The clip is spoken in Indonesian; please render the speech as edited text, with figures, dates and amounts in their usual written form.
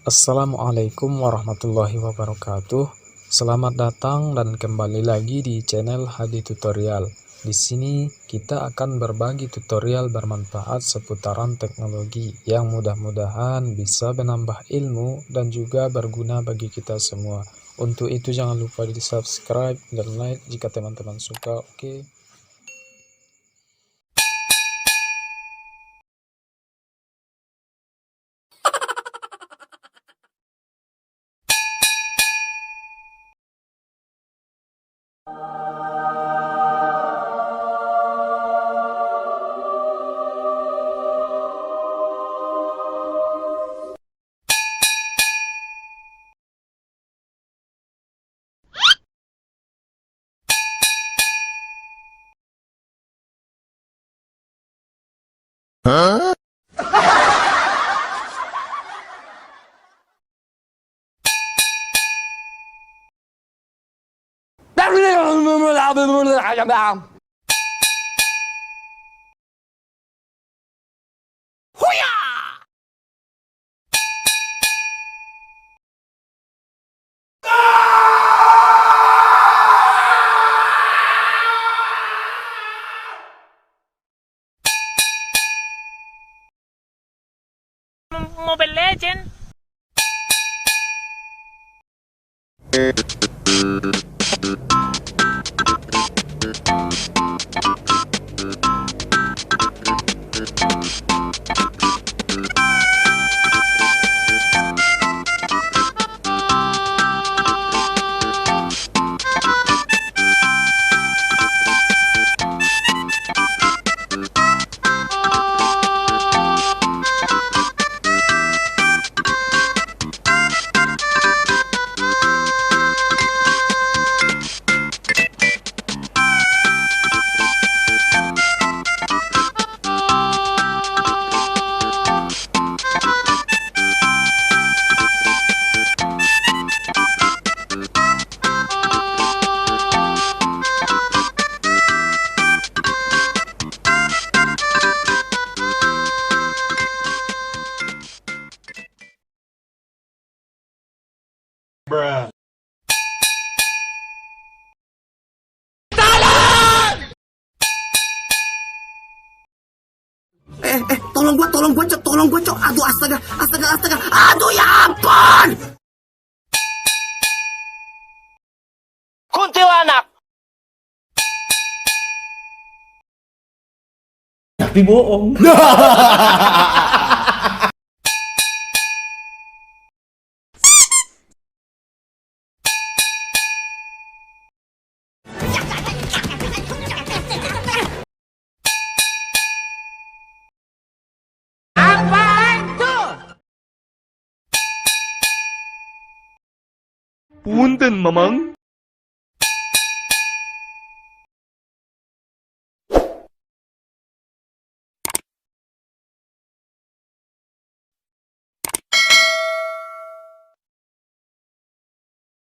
Assalamualaikum warahmatullahi wabarakatuh. Selamat datang dan kembali lagi di channel Hadi Tutorial. Di sini kita akan berbagi tutorial bermanfaat seputaran teknologi yang mudah-mudahan bisa menambah ilmu dan juga berguna bagi kita semua. Untuk itu jangan lupa di subscribe dan like jika teman-teman suka. Oke. Mobile Legend. Tolong gua, Cok. Aduh, astaga. Aduh, ya ampun. Kuntilanak. Tapi bohong. Punten, Mamang.